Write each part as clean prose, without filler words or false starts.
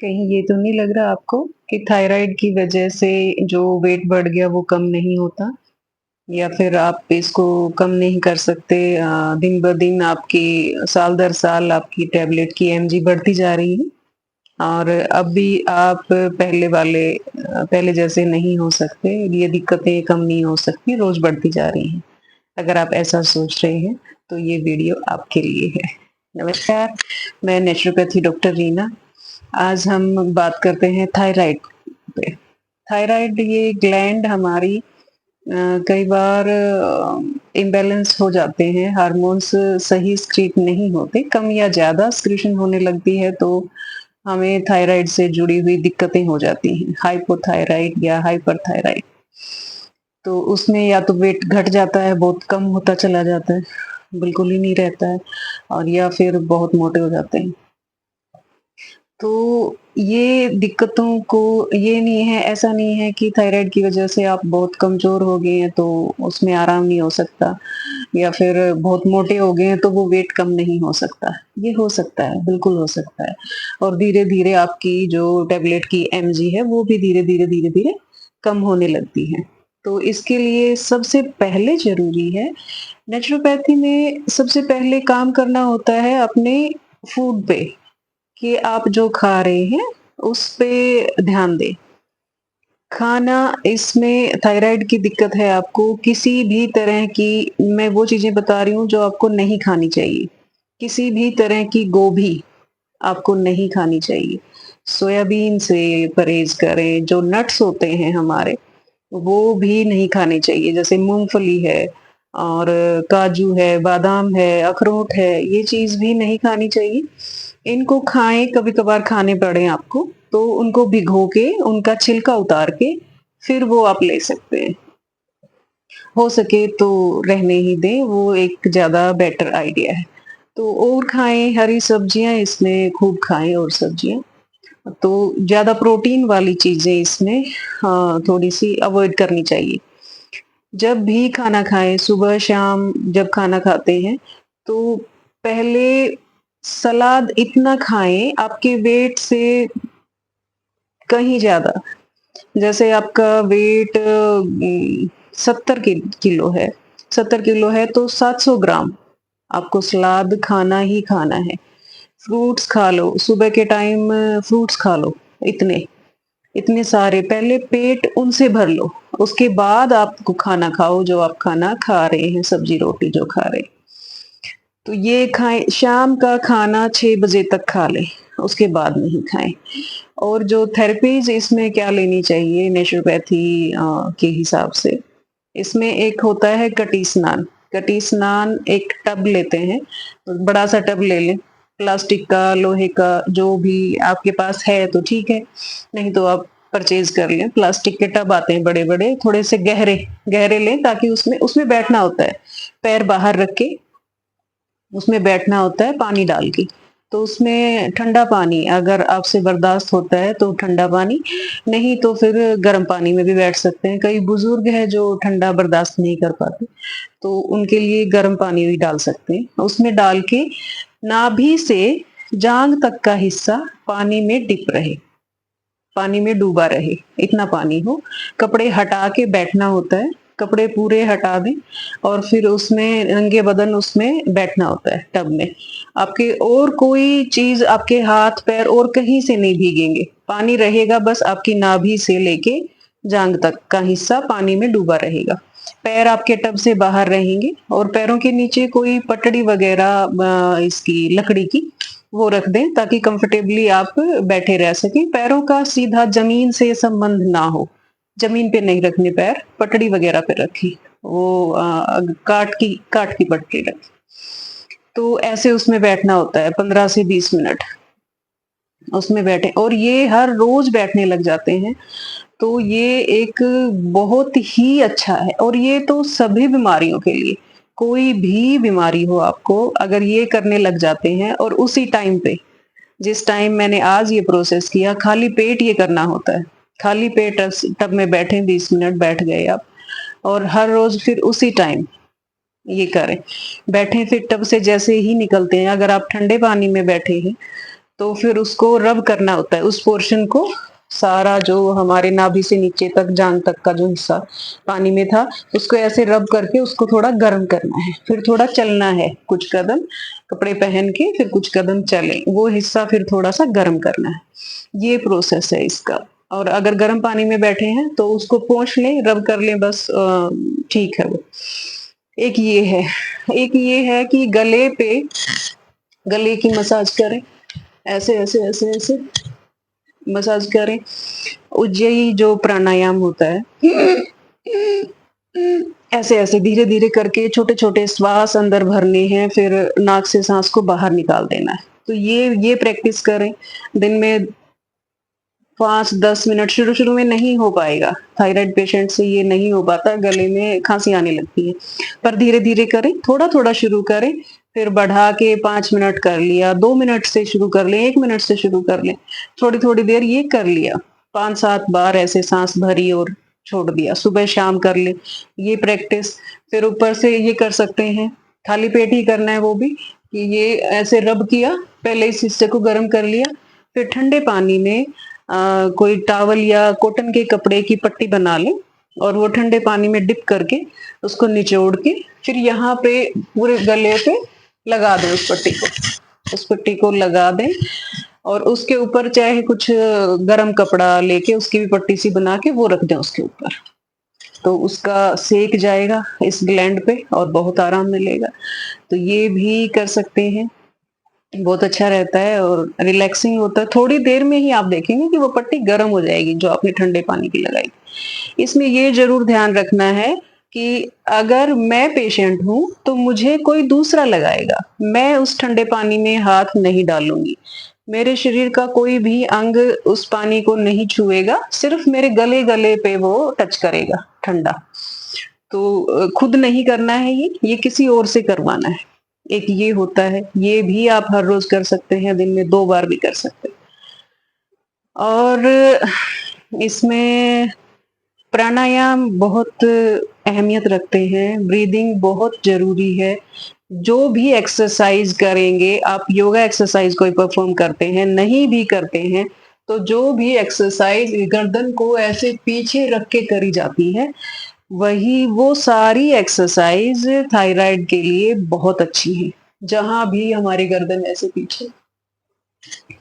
कहीं ये तो नहीं लग रहा आपको कि थायराइड की वजह से जो वेट बढ़ गया वो कम नहीं होता? या फिर आप इसको कम नहीं कर सकते? दिन ब दिन आपकी साल दर साल आपकी टैबलेट की एमजी बढ़ती जा रही है और अब भी आप पहले जैसे नहीं हो सकते, ये दिक्कतें कम नहीं हो सकती, रोज़ बढ़ती जा रही हैं। अगर आप ऐसा सोच रहे हैं, तो ये वीडियो आपके लिए है। नमस्कार, मैं नेचुरोपैथी डॉक्टर रीना। आज हम बात करते हैं थायराइड पे। थायराइड ये ग्लैंड हमारी कई बार इम्बैलेंस हो जाते हैं, हार्मोन्स सही स्क्रीट नहीं होते, कम या ज़्यादा सिक्रीशन होने लगती है तो हमें थायराइड से जुड़ी हुई दिक्कतें हो जाती हैं, हाइपोथायराइड या हाइपरथायराइड। तो उसमें या तो वेट घट जाता है, बहुत कम होता चला जाता है, बिल्कुल ही नहीं रहता है और या फिर बहुत मोटे हो जाते हैं। तो ये दिक्कतों को ये नहीं है ऐसा नहीं है कि थायराइड की वज़ह से आप बहुत कमज़ोर हो गए हैं तो उसमें आराम नहीं हो सकता या फिर बहुत मोटे हो गए हैं तो वो वेट कम नहीं हो सकता। ये हो सकता है, बिल्कुल हो सकता है और धीरे-धीरे आपकी जो टैबलेट की एमजी है वो भी धीरे-धीरे कम होने लगती है। तो इसके लिए सबसे पहले ज़रूरी है नेचुरोपैथी में सबसे पहले काम करना होता है अपने फूड पे। कि आप जो खा रहे हैं, उस पे ध्यान दें। खाना इसमें थायराइड की दिक्कत है आपको, किसी भी तरह की मैं वो चीज़ें बता रही हूँ जो आपको नहीं खानी चाहिए। किसी भी तरह की गोभी आपको नहीं खानी चाहिए। सोयाबीन से परहेज़ करें, जो नट्स होते हैं हमारे, वो भी नहीं खाने चाहिए। जैसे मूँगफली है और काजू है, बादाम है, अखरोट है, ये चीज़ भी नहीं खानी चाहिए। इनको खाएँ, कभी-कभार खाने पड़े आपको, तो उनको भिगो के, उनका छिलका उतार के, फिर वो आप ले सकते हैं। हो सके तो रहने ही दें, वो एक ज़्यादा बेटर आइडिया है। तो और खाएँ, हरी सब्जियाँ इसमें खूब खाएँ और सब्जियाँ। तो ज़्यादा प्रोटीन वाली चीज़ें इसमें थोड़ी-सी अवॉइड करनी चाहिए। जब भी खाना खाएँ, सुबह-शाम जब खाना खाते हैं, तो पहले सलाद इतना खाएँ आपके वेट से कहीं ज़्यादा। जैसे आपका वेट 70 किलो है, 70 किलो है तो 700 ग्राम आपको सलाद खाना ही खाना है। फ्रूट्स खा लो, सुबह के टाइम फ्रूट्स खा लो, इतने। इतने सारे पहले पेट उनसे भर लो, उसके बाद आपको खाना खाओ जो आप खाना खा रहे हैं, सब्जी-रोटी जो खा रहे हैं। तो ये खाएँ शाम का खाना 6 बजे तक खा लें, उसके बाद नहीं खाएँ। और जो थेरेपीज़ इसमें क्या लेनी चाहिए नेचुरोपैथी के हिसाब से, इसमें एक होता है कटी स्नान। कटी स्नान एक टब लेते हैं, तो बड़ा-सा टब ले लें, प्लास्टिक का, लोहे का जो भी आपके पास है तो ठीक है, नहीं तो आप परचेज़ कर लें। प्लास्टिक के टब आते हैं बड़े-बड़े, थोड़े से गहरे, गहरे लें ताकि उसमें उसमें बैठना होता है। पैर बाहर रख के उसमें बैठना होता है पानी डाल के। तो उसमें ठंडा पानी अगर आपसे बर्दाश्त होता है तो ठंडा पानी, नहीं तो फिर गर्म पानी में भी बैठ सकते हैं। कई बुजुर्ग हैं जो ठंडा बर्दाश्त नहीं कर पाते, तो उनके लिए गर्म पानी भी डाल सकते हैं। उसमें डाल के नाभि से जांघ तक का हिस्सा पानी में डिप रहे, पानी में डूबा रहे, इतना पानी हो। कपड़े हटा के बैठना होता है, कपड़े पूरे हटा दें और फिर उसमें नंगे बदन उसमें बैठना होता है टब में। आपके और कोई चीज़ आपके हाथ-पैर और कहीं से नहीं भीगेंगे, पानी रहेगा बस आपकी नाभि से लेके जांघ तक का हिस्सा पानी में डूबा रहेगा। पैर आपके टब से बाहर रहेंगे और पैरों के नीचे कोई पटड़ी वगैरह इसकी लकड़ी की वो रख दें ताकि कंफर्टेबली आप बैठे रह सकें। पैरों का सीधा ज़मीन से संबंध ना हो। ज़मीन पे नहीं रखने पैर, पटड़ी वगैरह पे रखें। वो काठ की पटड़ी रखें। तो ऐसे उसमें बैठना होता है 15 से 20 मिनट, उसमें बैठें और ये हर रोज़ बैठने लग जाते हैं, तो ये एक बहुत ही अच्छा है और ये तो सभी बीमारियों के लिए, कोई भी बीमारी हो आपको अगर ये करने लग जाते हैं और उसी टाइम पे जिस टाइम मैंने आज ये प्रोसेस किया, खाली पेट ये करना होता है। खाली पेट टब में बैठे 20 मिनट बैठ गए आप और हर रोज़ फिर उसी टाइम ये करें। बैठे फिर टब से जैसे ही निकलते हैं, अगर आप ठंडे पानी में बैठे हैं, तो फिर उसको रब करना होता है, उस पोर्शन को, सारा जो हमारे नाभि से नीचे तक, जांघ तक का जो हिस्सा पानी में था, उसको ऐसे रब करके उसको थोड़ा गर्म करना है। फिर थोड़ा चलना है, कुछ कदम कपड़े पहन के फिर कुछ कदम चले, वो हिस्सा फिर थोड़ा सा गर्म करना है। ये प्रोसेस है इसका। और अगर गर्म पानी में बैठे हैं तो उसको पोंछ लें, रब कर लें, बस ठीक है वो। एक ये है। एक ये है कि गले पे, गले की मसाज करें, ऐसे ऐसे ऐसे ऐसे मसाज करें। उज्जयी जो प्राणायाम होता है, ऐसे ऐसे धीरे धीरे करके छोटे छोटे श्वास अंदर भरने हैं, फिर नाक से सांस को बाहर निकाल देना है। तो ये प्रैक्टिस करें दिन में 5-10 मिनट। शुरू-शुरू में नहीं हो पाएगा, थायराइड पेशेंट से ये नहीं हो पाता, गले में खाँसी आने लगती है। पर धीरे-धीरे करें, थोड़ा-थोड़ा शुरू करें, फिर बढ़ा के 5 मिनट कर लिया, 2 मिनट से शुरू कर लें, 1 मिनट से शुरू कर लें। थोड़ी-थोड़ी देर ये कर लिया, 5-7 बार ऐसे साँस भरी और छोड़ दिया, सुबह-शाम कर लें, ये प्रैक्टिस। फिर ऊपर से ये कर सकते हैं, खाली पेट ही करना है वो भी, कि ये ऐसे रब किया, पहले इस हिस्से को गरम कर लिया, फिर ठंडे पानी में कोई टॉवल या कॉटन के कपड़े की पट्टी बना लें और वो ठंडे पानी में डिप करके उसको निचोड़ के फिर यहाँ पे पूरे गले पे लगा दें उस पट्टी को। उस पट्टी को लगा दें और उसके ऊपर चाहे कुछ गरम कपड़ा लेके उसकी भी पट्टी सी बना के वो रख दें उसके ऊपर। तो उसका सेक जाएगा इस ग्लैंड पे और बहुत आराम मिलेगा। तो ये भी कर सकते हैं। बहुत अच्छा रहता है और रिलैक्सिंग होता है। थोड़ी देर में ही आप देखेंगे कि वो पट्टी गर्म हो जाएगी जो आपने ठंडे पानी की लगाई। इसमें ये ज़रूर ध्यान रखना है कि अगर मैं पेशेंट हूँ, तो मुझे कोई दूसरा लगाएगा। मैं उस ठंडे पानी में हाथ नहीं डालूँगी। मेरे शरीर का कोई भी अंग उस पानी को नहीं छुएगा, सिर्फ़ मेरे गले-गले पे वो टच करेगा ठंडा। तो खुद नहीं करना है ये किसी और से करवाना है। एक ये होता है, ये भी आप हर रोज़ कर सकते हैं, दिन में 2 बार भी कर सकते हैं। और इसमें प्राणायाम बहुत अहमियत रखते हैं, ब्रीदिंग बहुत ज़रूरी है। जो भी एक्सरसाइज़ करेंगे, आप योगा एक्सरसाइज़ कोई परफ़ॉर्म करते हैं, नहीं भी करते हैं, तो जो भी एक्सरसाइज़ गर्दन को ऐसे पीछे रख के करी जाती है, वही वो सारी एक्सरसाइज़ थायराइड के लिए बहुत अच्छी हैं। जहाँ भी हमारी गर्दन ऐसे पीछे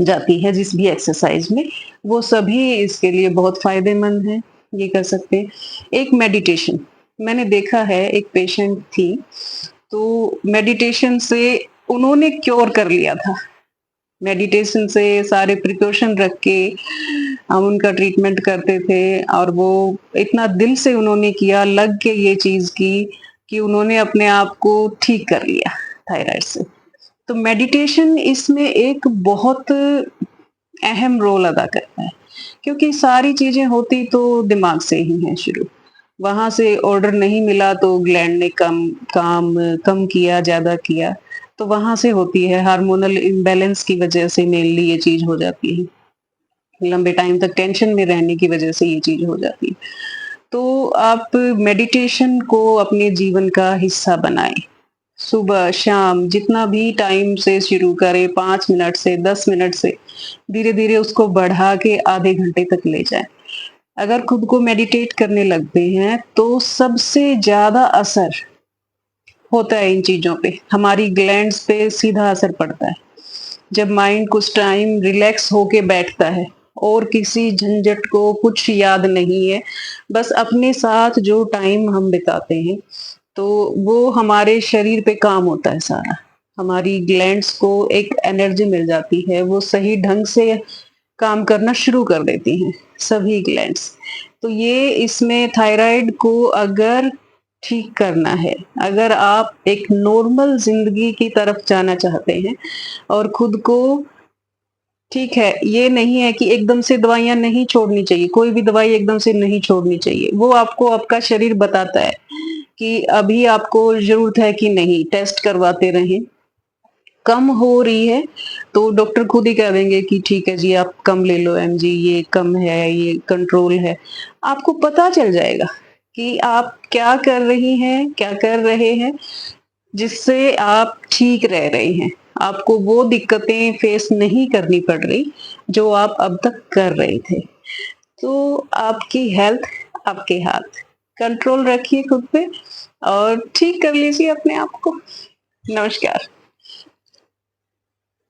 जाती है जिस भी एक्सरसाइज़ में, वो सभी इसके लिए बहुत फ़ायदेमंद हैं, ये कर सकते हैं। एक मेडिटेशन, मैंने देखा है एक पेशेंट थी, तो मेडिटेशन से उन्होंने क्योर कर लिया था। मेडिटेशन से सारे प्रिकॉशन रख के हम उनका ट्रीटमेंट करते थे और वो इतना दिल से उन्होंने किया, लग के ये चीज़ की कि उन्होंने अपने आप को ठीक कर लिया थायराइड से। तो मेडिटेशन इसमें एक बहुत अहम रोल अदा करता है, क्योंकि सारी चीज़ें होती तो दिमाग से ही हैं शुरू। वहाँ से ऑर्डर नहीं मिला तो ग्लैंड ने काम कम किया, ज़्यादा किया, तो वहाँ से होती है हार्मोनल इम्बैलेंस की वज़ह से मेनली ये चीज़ हो जाती है। लंबे टाइम तक टेंशन में रहने की वज़ह से ये चीज़ हो जाती है। तो आप मेडिटेशन को अपने जीवन का हिस्सा बनाएँ। सुबह, शाम जितना भी टाइम से शुरू करें, 5 मिनट से, 10 मिनट से, धीरे-धीरे उसको बढ़ा के आधे घंटे तक ले जाएँ। अगर खुद को मेडिटेट करने लगते हैं, तो सबसे ज़्यादा असर होता है इन चीज़ों पे, हमारी ग्लैंड्स पे सीधा असर पड़ता है। जब माइंड कुछ टाइम रिलैक्स होके बैठता है और किसी झंझट को कुछ याद नहीं है, बस अपने साथ जो टाइम हम बिताते हैं, तो वो हमारे शरीर पे काम होता है सारा। हमारी ग्लैंड्स को एक एनर्जी मिल जाती है, वो सही ढंग से काम करना शुरू कर देती हैं, सभी ग्लैंड्स। तो ये इसमें थायराइड को अगर ठीक करना है, अगर आप एक नॉर्मल ज़िंदगी की तरफ जाना चाहते हैं और खुद को ठीक है, ये नहीं है कि एकदम से दवाइयाँ नहीं छोड़नी चाहिए, कोई भी दवाई एकदम से नहीं छोड़नी चाहिए। वो आपको आपका शरीर बताता है कि अभी आपको ज़रूरत है कि नहीं, टेस्ट करवाते रहें। कम हो रही है, तो डॉक्टर खुद ही कह देंगे कि ठीक है जी, आप कम ले लो एमजी, ये कम है, ये कंट्रोल है। आपको पता चल जाएगा कि आप क्या कर रही हैं, क्या कर रहे हैं, जिससे आप ठीक रह रहे हैं। आपको वो दिक्कतें फेस नहीं करनी पड़ रही, जो आप अब तक कर रहे थे। तो आपकी हेल्थ आपके हाथ। कंट्रोल रखिए खुद पे और ठीक कर लीजिए अपने आप को। नमस्कार।